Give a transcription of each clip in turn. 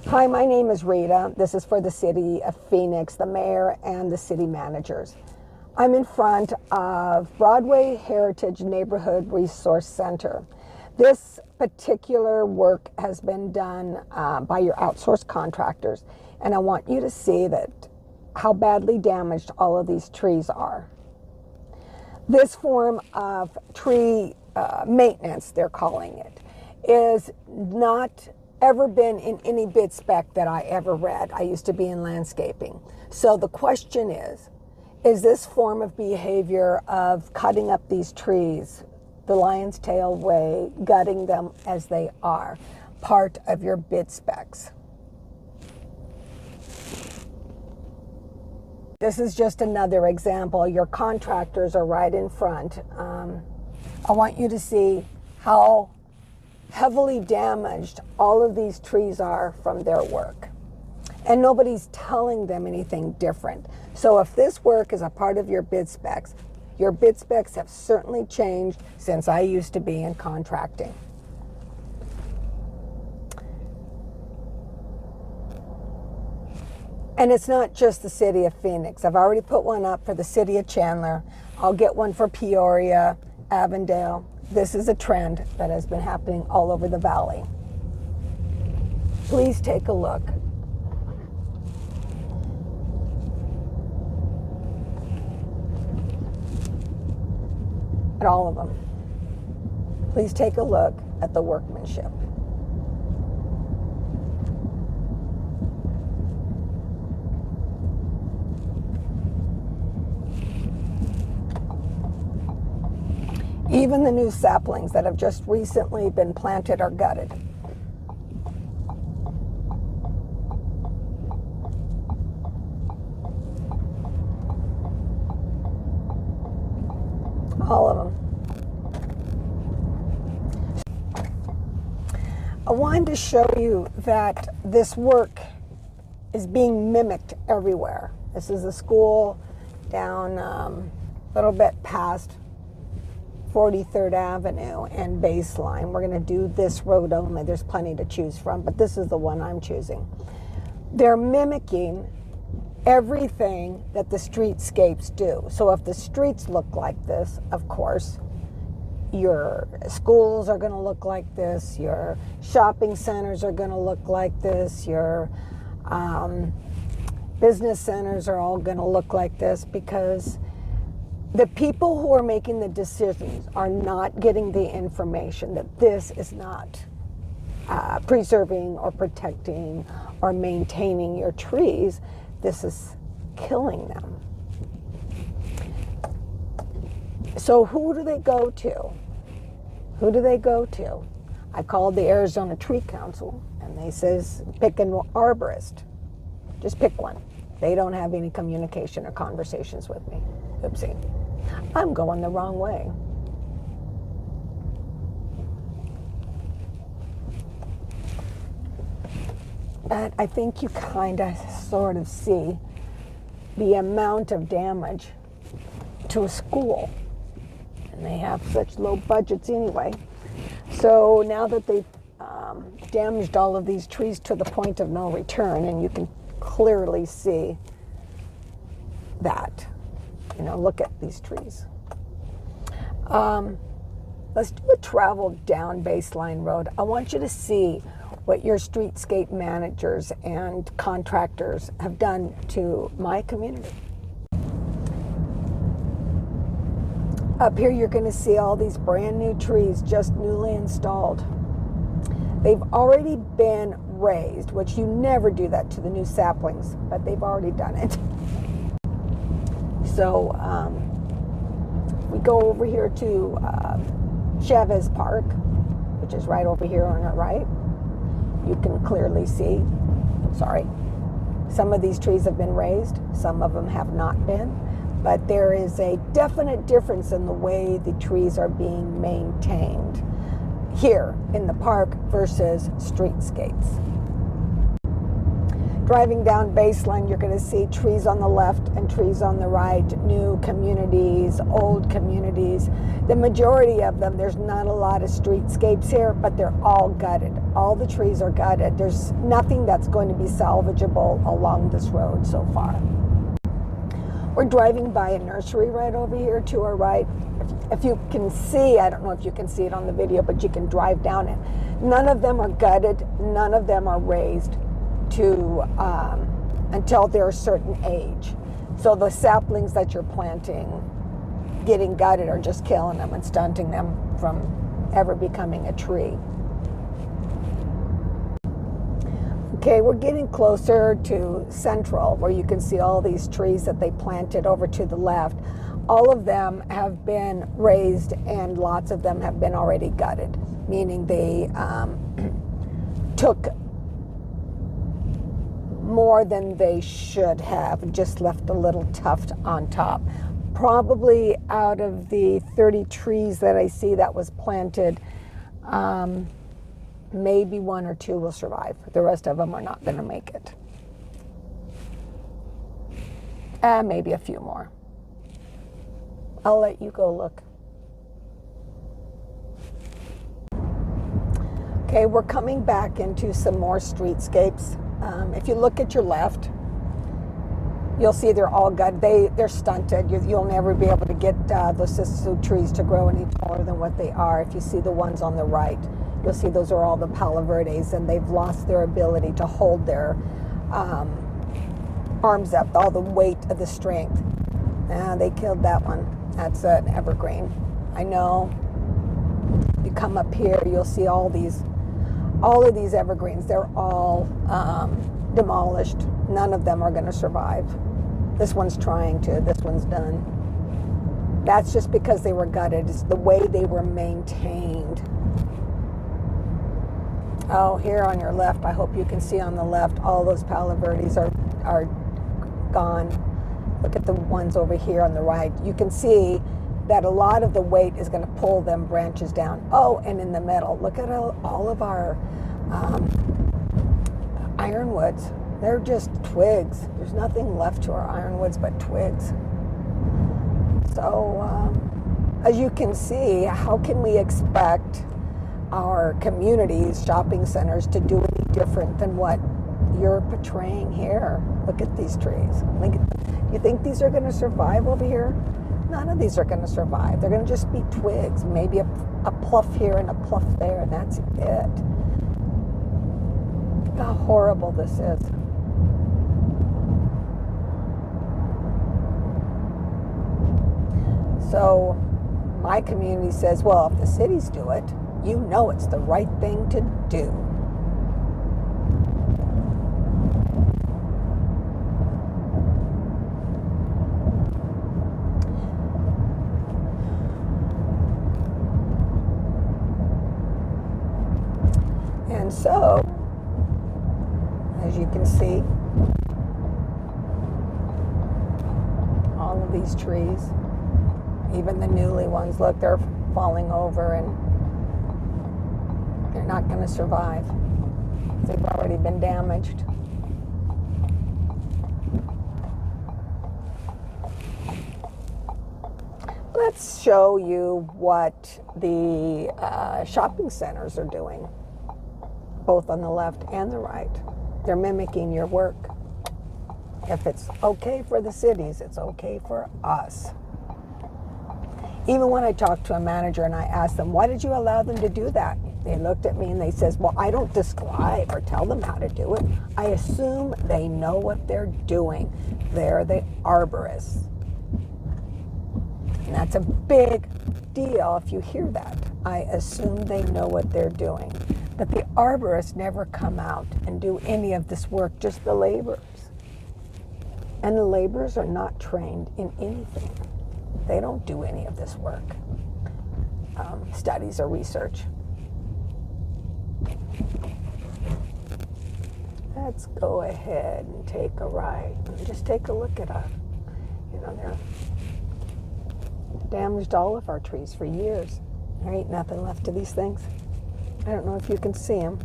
Hi, my name is Rita. This is for the city of Phoenix, the mayor and the city managers. I'm in front of Broadway Heritage Neighborhood Resource Center. This particular work has been done by your outsourced contractors, and I want you to see that how badly damaged all of these trees are. This form of tree maintenance, they're calling it, is not ever been in any bid spec that I ever read. I used to be in landscaping. So the question is this form of behavior of cutting up these trees the lion's tail way, gutting them as they are, part of your bid specs? This is just another example. Your contractors are right in front. I want you to see how heavily damaged all of these trees are from their work. And nobody's telling them anything different. So if this work is a part of your bid specs have certainly changed since I used to be in contracting. And it's not just the city of Phoenix. I've already put one up for the city of Chandler. I'll get one for Peoria, Avondale. This is a trend that has been happening all over the valley. Please take a look. At all of them. Please take a look at the workmanship. Even the new saplings that have just recently been planted are gutted. All of them. I wanted to show you that this work is being mimicked everywhere. This is a school down a little bit past 43rd Avenue and Baseline. We're going to do this road only. There's plenty to choose from, but this is the one I'm choosing. They're mimicking everything that the streetscapes do. So if the streets look like this, of course, your schools are going to look like this, your shopping centers are going to look like this, your business centers are all going to look like this, because the people who are making the decisions are not getting the information that this is not preserving or protecting or maintaining your trees. This is killing them. So who do they go to? Who do they go to? I called the Arizona Tree Council, and they says pick an arborist. Just pick one. They don't have any communication or conversations with me. Oopsie. I'm going the wrong way. And I think you kind of sort of see the amount of damage to a school. And they have such low budgets anyway. So now that they've damaged all of these trees to the point of no return, and you can clearly see that. You know, look at these trees. Let's do a travel down Baseline Road. I want you to see what your streetscape managers and contractors have done to my community. Up here you're going to see all these brand new trees just newly installed. They've already been raised, which you never do that to the new saplings, but they've already done it. So we go over here to Chavez Park, which is right over here on our right. You can clearly see, sorry, some of these trees have been raised, some of them have not been, but there is a definite difference in the way the trees are being maintained here in the park versus streetscapes. Driving down Baseline, you're going to see trees on the left and trees on the right, new communities, old communities. The majority of them, there's not a lot of streetscapes here, but they're all gutted. All the trees are gutted. There's nothing that's going to be salvageable along this road so far. We're driving by a nursery right over here to our right. If you can see, I don't know if you can see it on the video, but you can drive down it. None of them are gutted. None of them are raised to until they're a certain age. So the saplings that you're planting, getting gutted, are just killing them and stunting them from ever becoming a tree. Okay, we're getting closer to Central, where you can see all these trees that they planted over to the left. All of them have been raised, and lots of them have been already gutted, meaning they took more than they should have, and just left a little tuft on top. Probably out of the 30 trees that I see that was planted, maybe 1 or 2 will survive. The rest of them are not going to make it. Maybe a few more. I'll let you go look. Okay, we're coming back into some more streetscapes. If you look at your left, you'll see they're all gutted. They're stunted. You'll never be able to get those sisu trees to grow any taller than what they are. If you see the ones on the right, you'll see those are all the Palo Verdes, and they've lost their ability to hold their arms up, all the weight of the strength. They killed that one. That's an evergreen. I know. You come up here, you'll see all of these evergreens. They're all demolished. None of them are going to survive. This one's trying to. This one's done. That's just because they were gutted. It's the way they were maintained. Oh, here on your left, I hope you can see on the left, all those Palo Verdes are gone. Look at the ones over here on the right. You can see that a lot of the weight is going to pull them branches down. Oh, and in the middle, look at all of our ironwoods. They're just twigs. There's nothing left to our ironwoods but twigs. So, as you can see, how can we expect our communities, shopping centers, to do any different than what you're portraying here? Look at these trees. You think these are going to survive over here? None of these are going to survive. They're going to just be twigs, maybe a pluff here and a pluff there, and that's it. Look how horrible this is. So my community says, well, if the cities do it, you know it's the right thing to do. And so, as you can see, all of these trees, even the newly ones, look, they're falling over and they're not going to survive. They've already been damaged. Let's show you what the shopping centers are doing, both on the left and the right. They're mimicking your work. If it's okay for the cities, it's okay for us. Even when I talked to a manager and I asked them, why did you allow them to do that? They looked at me and they says, well, I don't describe or tell them how to do it. I assume they know what they're doing. They're the arborists. And that's a big deal if you hear that. I assume they know what they're doing. But the arborists never come out and do any of this work, just the laborers. And the laborers are not trained in anything. They don't do any of this work. Studies or research. Let's go ahead and take a ride. Just take a look at they're damaged all of our trees for years. There ain't nothing left of these things. I don't know if you can see them.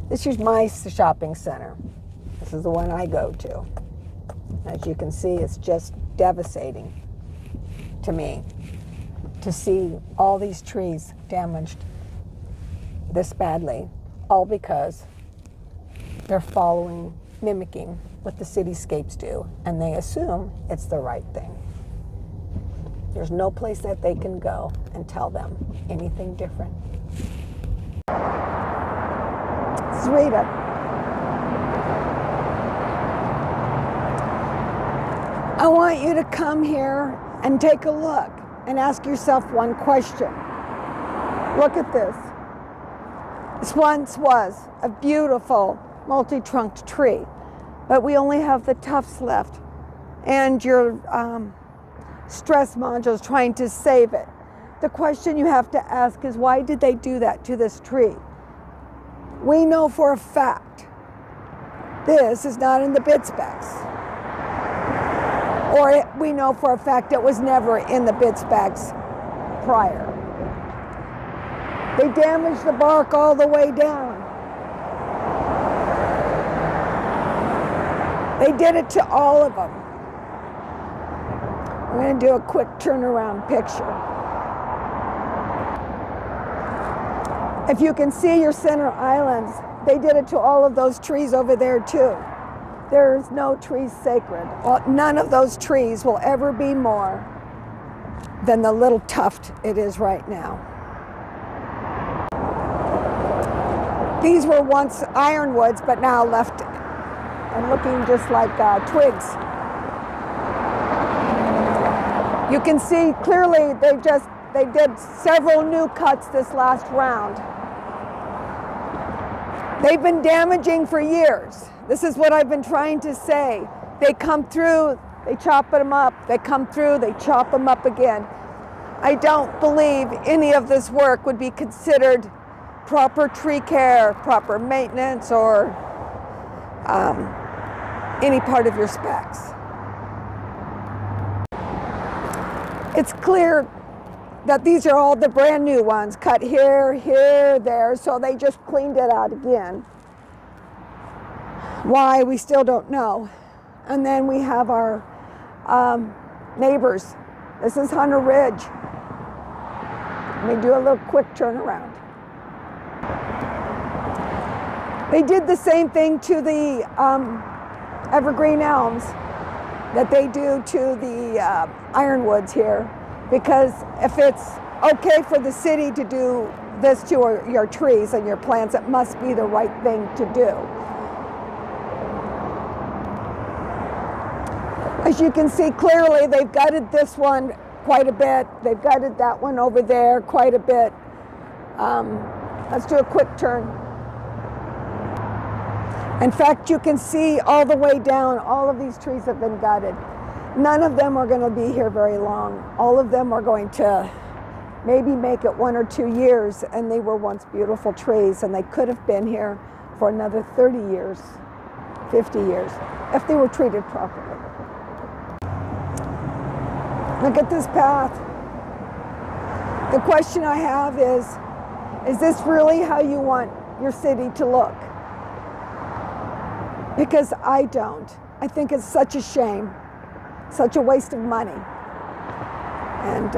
This is my shopping center. This is the one I go to. As you can see, it's just devastating to me to see all these trees damaged this badly, all because they're mimicking what the cityscapes do, and they assume it's the right thing. There's no place that they can go and tell them anything different. It's Rita. I want you to come here and take a look and ask yourself one question. Look at this. This once was a beautiful multi-trunked tree, but we only have the tufts left, and your stress module is trying to save it. The question you have to ask is, why did they do that to this tree? We know for a fact this is not in the bid specs. Or we know for a fact it was never in the bid specs prior. They damaged the bark all the way down. They did it to all of them. I'm going to do a quick turnaround picture. If you can see your center islands, they did it to all of those trees over there too. There's no trees sacred. Well, none of those trees will ever be more than the little tuft it is right now. These were once ironwoods, but now left and looking just like twigs. You can see clearly they did several new cuts this last round. They've been damaging for years. This is what I've been trying to say. They come through, they chop them up. They come through, they chop them up again. I don't believe any of this work would be considered proper tree care, proper maintenance, or any part of your specs. It's clear that these are all the brand new ones, cut here, here, there, so they just cleaned it out again. Why, we still don't know. And then we have our neighbors. This is Hunter Ridge. Let me do a little quick turnaround. They did the same thing to the evergreen elms that they do to the ironwoods here, because if it's okay for the city to do this to your trees and your plants, it must be the right thing to do. As you can see clearly, they've gutted this one quite a bit. They've gutted that one over there quite a bit. Let's do a quick turn. In fact, you can see all the way down, all of these trees have been gutted. None of them are going to be here very long. All of them are going to maybe make it 1 or 2 years, and they were once beautiful trees, and they could have been here for another 30 years, 50 years, if they were treated properly. Look at this path. The question I have is this really how you want your city to look? Because I don't. I think it's such a shame, such a waste of money, and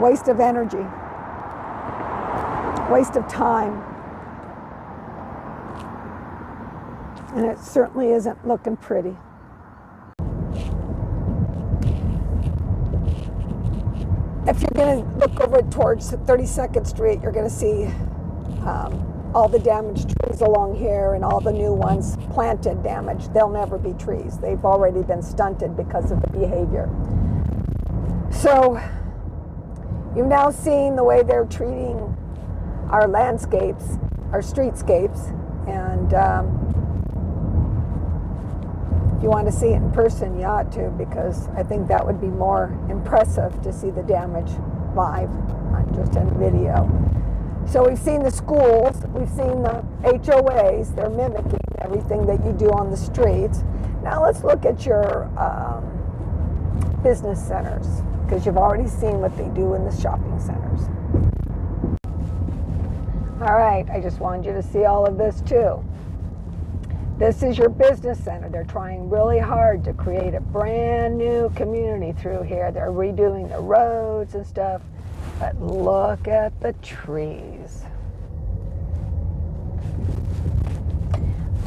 waste of energy, waste of time. And it certainly isn't looking pretty. If you're going to look over towards 32nd Street, you're going to see all the damaged trees along here and all the new ones planted damaged. They'll never be trees. They've already been stunted because of the behavior. So you've now seen the way they're treating our landscapes, our streetscapes, and if you want to see it in person, you ought to, because I think that would be more impressive to see the damage live, not just in video. So we've seen the schools, we've seen the HOAs, they're mimicking everything that you do on the streets. Now let's look at your business centers, because you've already seen what they do in the shopping centers. All right, I just wanted you to see all of this too. This is your business center. They're trying really hard to create a brand new community through here. They're redoing the roads and stuff. But look at the trees.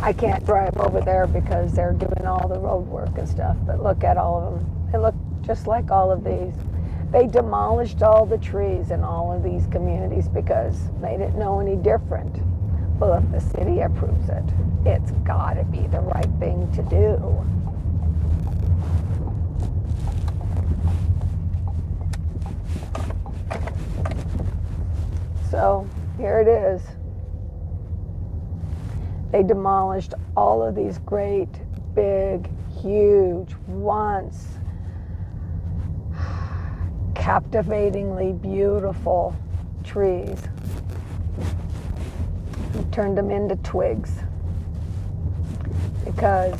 I can't drive over there because they're doing all the road work and stuff. But look at all of them. They look just like all of these. They demolished all the trees in all of these communities because they didn't know any different. Well, if the city approves it, it's got to be the right thing to do. So here it is. They demolished all of these great, big, huge, once captivatingly beautiful trees. And turned them into twigs. Because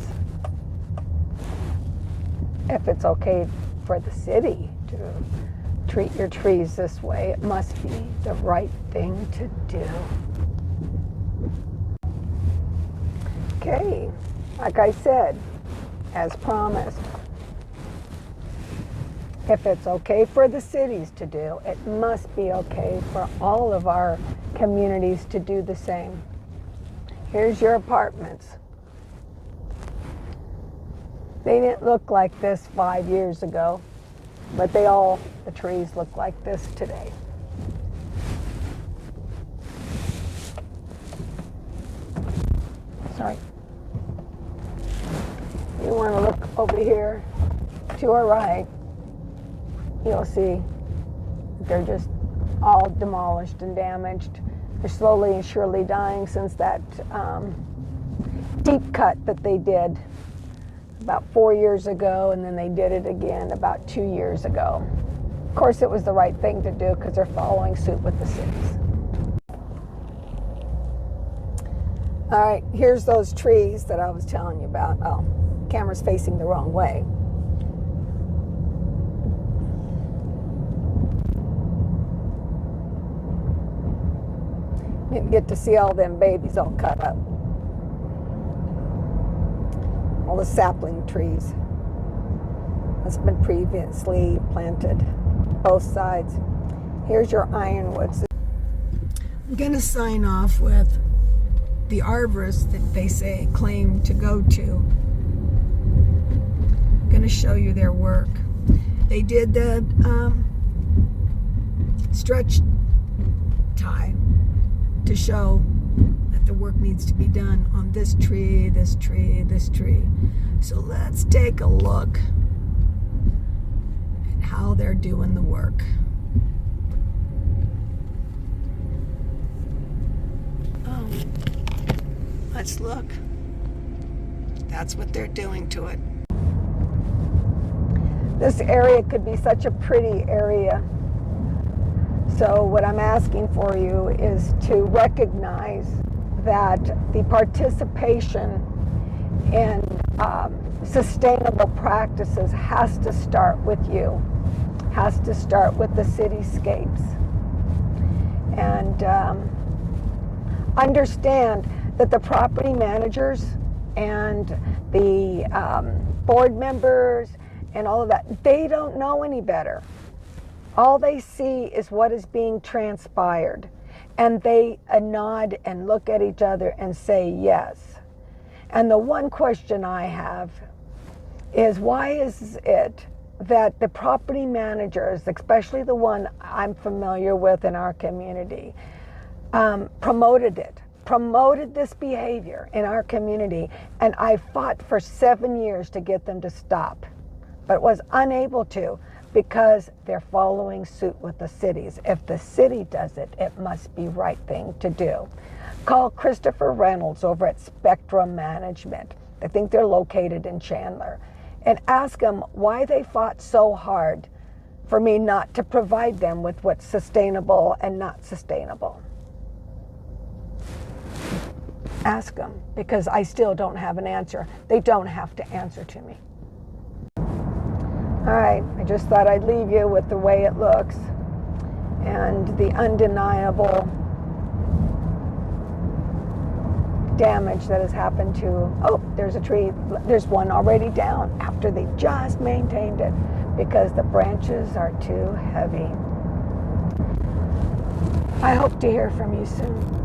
if it's okay for the city to treat your trees this way, it must be the right thing to do. Okay, like I said, as promised, if it's okay for the cities to do, it must be okay for all of our communities to do the same. Here's your apartments. They didn't look like this 5 years ago, but the trees look like this today. Sorry. You want to look over here to our right, you'll see they're just all demolished and damaged. They're slowly and surely dying since that deep cut that they did about 4 years ago, and then they did it again about 2 years ago. Of course, it was the right thing to do because they're following suit with the cities. All right, here's those trees that I was telling you about. Oh, camera's facing the wrong way. Didn't get to see all them babies all cut up. All the sapling trees. That's been previously planted, both sides. Here's your ironwoods. I'm going to sign off with the arborist that they say claim to go to. I'm going to show you their work. They did the stretch tie to show that the work needs to be done on this tree, this tree, this tree. So let's take a look at how they're doing the work. Oh, let's look. That's what they're doing to it. This area could be such a pretty area. So what I'm asking for you is to recognize that the participation in sustainable practices has to start with you, has to start with the cityscapes. And understand that the property managers and the board members and all of that, they don't know any better. All they see is what is being transpired, and they nod and look at each other and say yes. And the one question I have is, why is it that the property managers, especially the one I'm familiar with in our community, promoted this behavior in our community, and I fought for 7 years to get them to stop, but was unable to, because they're following suit with the cities. If the city does it, it must be right thing to do. Call Christopher Reynolds over at Spectrum Management. I think they're located in Chandler. And ask them why they fought so hard for me not to provide them with what's sustainable and not sustainable. Ask them, because I still don't have an answer. They don't have to answer to me. All right, I just thought I'd leave you with the way it looks and the undeniable damage that has happened to, oh, there's a tree. There's one already down after they just maintained it because the branches are too heavy. I hope to hear from you soon.